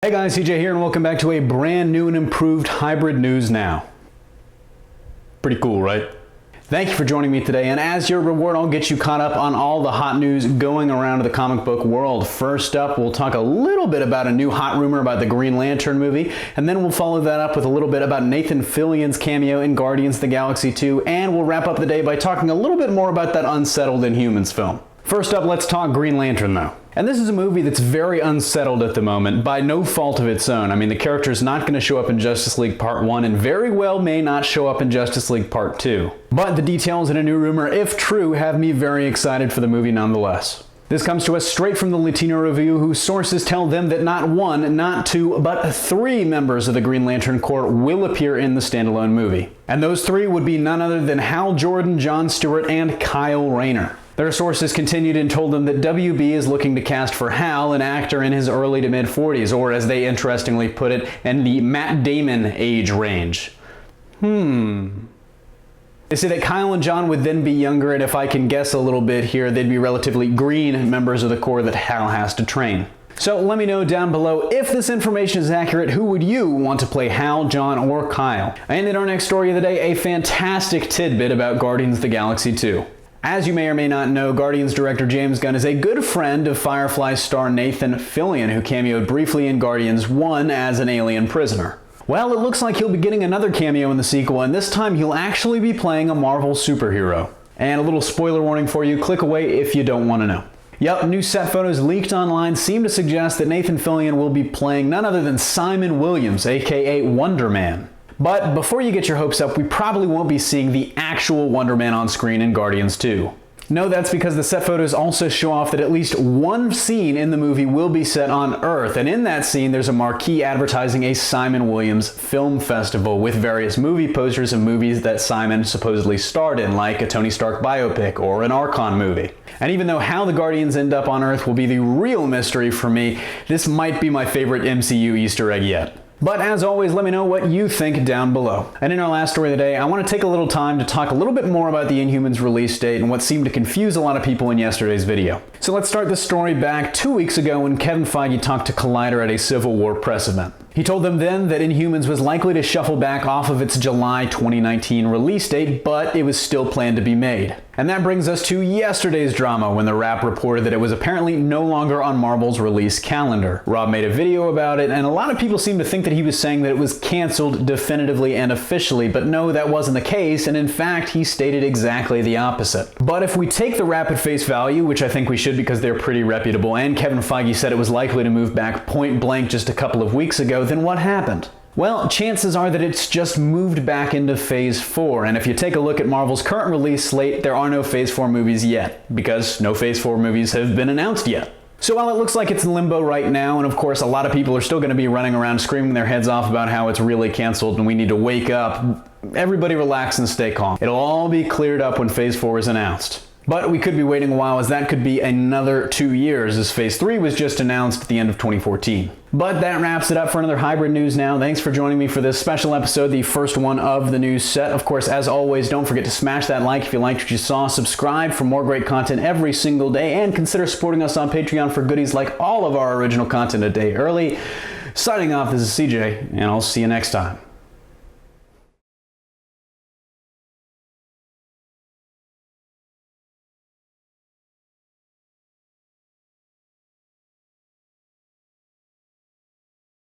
Hey guys, CJ here and welcome back to a brand new and improved Hybrid News Now. Pretty cool, right? Thank you for joining me today, and as your reward, I'll get you caught up on all the hot news going around the comic book world. First up, we'll talk a little bit about a new hot rumor about the Green Lantern movie, and then we'll follow that up with a little bit about Nathan Fillion's cameo in Guardians of the Galaxy 2, and we'll wrap up the day by talking a little bit more about that unsettled Inhumans film. First up, let's talk Green Lantern though. And this is a movie that's very unsettled at the moment, by no fault of its own. I mean, the character's not going to show up in Justice League Part 1 and very well may not show up in Justice League Part 2. But the details in a new rumor, if true, have me very excited for the movie nonetheless. This comes to us straight from the Latino Review, whose sources tell them that not one, not two, but three members of the Green Lantern Corps will appear in the standalone movie. And those three would be none other than Hal Jordan, John Stewart, and Kyle Rayner. Their sources continued and told them that WB is looking to cast for Hal an actor in his early to mid-40s, or as they interestingly put it, in the Matt Damon age range. They say that Kyle and John would then be younger, and if I can guess a little bit here, they'd be relatively green members of the Corps that Hal has to train. So let me know down below if this information is accurate. Who would you want to play Hal, John, or Kyle? And in our next story of the day, a fantastic tidbit about Guardians of the Galaxy 2. As you may or may not know, Guardians director James Gunn is a good friend of Firefly star Nathan Fillion, who cameoed briefly in Guardians 1 as an alien prisoner. Well, it looks like he'll be getting another cameo in the sequel, and this time he'll actually be playing a Marvel superhero. And a little spoiler warning for you, click away if you don't want to know. Yep, new set photos leaked online seem to suggest that Nathan Fillion will be playing none other than Simon Williams, aka Wonder Man. But before you get your hopes up, we probably won't be seeing the actual Wonder Man on screen in Guardians 2. No, that's because the set photos also show off that at least one scene in the movie will be set on Earth, and in that scene there's a marquee advertising a Simon Williams film festival with various movie posters of movies that Simon supposedly starred in, like a Tony Stark biopic or an Archon movie. And even though how the Guardians end up on Earth will be the real mystery for me, this might be my favorite MCU Easter egg yet. But as always, let me know what you think down below. And in our last story of the day, I want to take a little time to talk a little bit more about the Inhumans release date and what seemed to confuse a lot of people in yesterday's video. So let's start this story back 2 weeks ago when Kevin Feige talked to Collider at a Civil War press event. He told them then that Inhumans was likely to shuffle back off of its July 2019 release date, but it was still planned to be made. And that brings us to yesterday's drama when the Wrap reported that it was apparently no longer on Marvel's release calendar. Rob made a video about it, and a lot of people seem to think that he was saying that it was canceled definitively and officially, but no, that wasn't the case, and in fact, he stated exactly the opposite. But if we take the Wrap at face value, which I think we should because they're pretty reputable, and Kevin Feige said it was likely to move back point blank just a couple of weeks ago, then what happened? Well, chances are that it's just moved back into Phase 4, and if you take a look at Marvel's current release slate, there are no Phase 4 movies yet, because no Phase 4 movies have been announced yet. So while it looks like it's in limbo right now, and of course a lot of people are still going to be running around screaming their heads off about how it's really canceled and we need to wake up, everybody relax and stay calm. It'll all be cleared up when Phase 4 is announced. But we could be waiting a while, as that could be another 2 years, as Phase 3 was just announced at the end of 2014. But that wraps it up for another Hybrid News Now. Thanks for joining me for this special episode, the first one of the news set. Of course, as always, don't forget to smash that like if you liked what you saw, subscribe for more great content every single day, and consider supporting us on Patreon for goodies like all of our original content a day early. Signing off, this is CJ, and I'll see you next time.